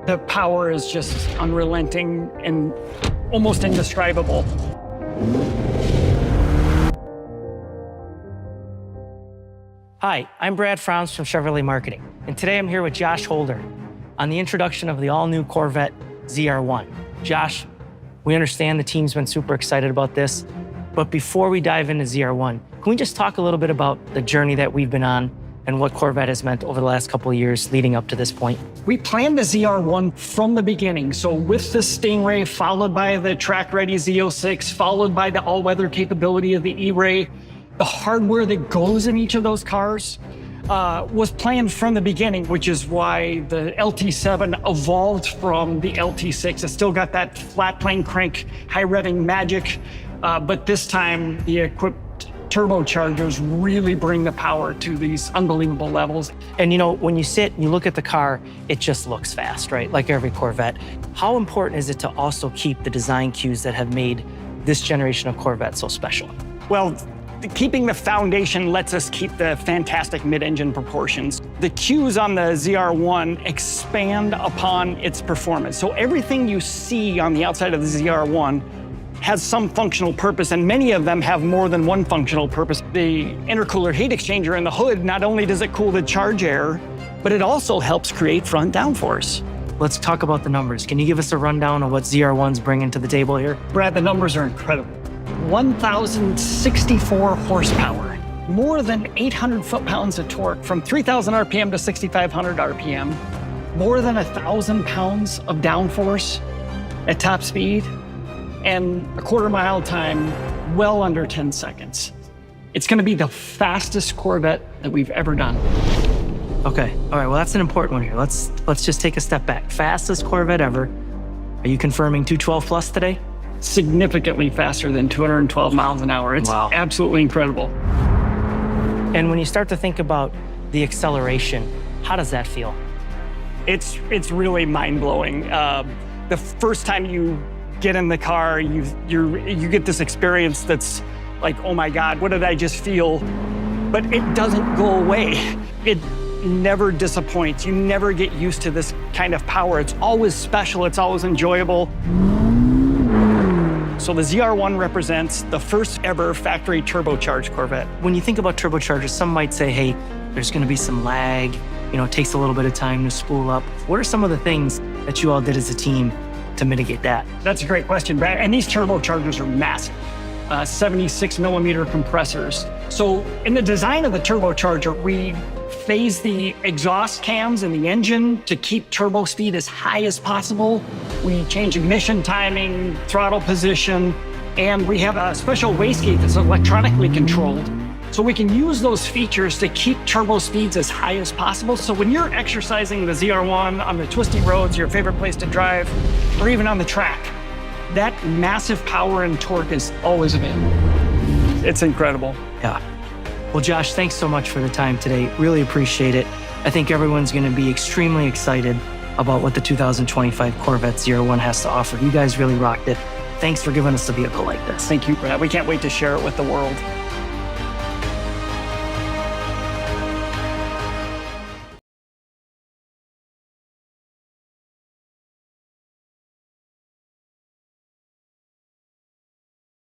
The power is just unrelenting and almost indescribable. Hi, I'm Brad Franz from Chevrolet Marketing, and today I'm here with Josh Holder on the introduction of the all-new Corvette ZR1. Josh, we understand the team's been super excited about this, but before we dive into ZR1, can we just talk a little bit about the journey that we've been on and what Corvette has meant over the last couple of years leading up to this point? We planned the ZR1 from the beginning. So with the Stingray, followed by the track-ready Z06, followed by the all-weather capability of the E-Ray, the hardware that goes in each of those cars was planned from the beginning, which is why the LT7 evolved from the LT6. It's still got that flat plane crank, high revving magic, but this time the equipped turbochargers really bring the power to these unbelievable levels. And you know, when you sit and you look at the car, it just looks fast, right? Like every Corvette. How important is it to also keep the design cues that have made this generation of Corvette so special? Well, keeping the foundation lets us keep the fantastic mid-engine proportions. The cues on the ZR1 expand upon its performance. So everything you see on the outside of the ZR1 has some functional purpose, and many of them have more than one functional purpose. The intercooler heat exchanger in the hood, not only does it cool the charge air, but it also helps create front downforce. Let's talk about the numbers. Can you give us a rundown of what ZR1's bringing to the table here? Brad, the numbers are incredible. 1,064 horsepower, more than 800 foot-pounds of torque from 3,000 RPM to 6,500 RPM, more than 1,000 pounds of downforce at top speed, and a quarter-mile time well under 10 seconds. It's going to be the fastest Corvette that we've ever done. Okay, all right, well, that's an important one here. Let's just take a step back. Fastest Corvette ever. Are you confirming 212 plus today? Significantly faster than 212 miles an hour. It's absolutely incredible. And when you start to think about the acceleration, how does that feel? It's really mind-blowing. The first time you get in the car, you get this experience that's like, oh my God, what did I just feel? But it doesn't go away. It never disappoints. You never get used to this kind of power. It's always special, it's always enjoyable. So the ZR1 represents the first ever factory turbocharged Corvette. When you think about turbochargers, some might say, hey, there's gonna be some lag, you know, it takes a little bit of time to spool up. What are some of the things that you all did as a team to mitigate that? That's a great question, Brad. And these turbochargers are massive, 76 millimeter compressors. So in the design of the turbocharger, we phase the exhaust cams in the engine to keep turbo speed as high as possible. We change ignition timing, throttle position, and we have a special wastegate that's electronically controlled. So we can use those features to keep turbo speeds as high as possible. So when you're exercising the ZR1 on the twisty roads, your favorite place to drive, or even on the track, that massive power and torque is always available. It's incredible. Yeah. Well, Josh, thanks so much for the time today. Really appreciate it. I think everyone's going to be extremely excited about what the 2025 Corvette ZR1 has to offer. You guys really rocked it. Thanks for giving us a vehicle like this. Thank you, Brad. We can't wait to share it with the world.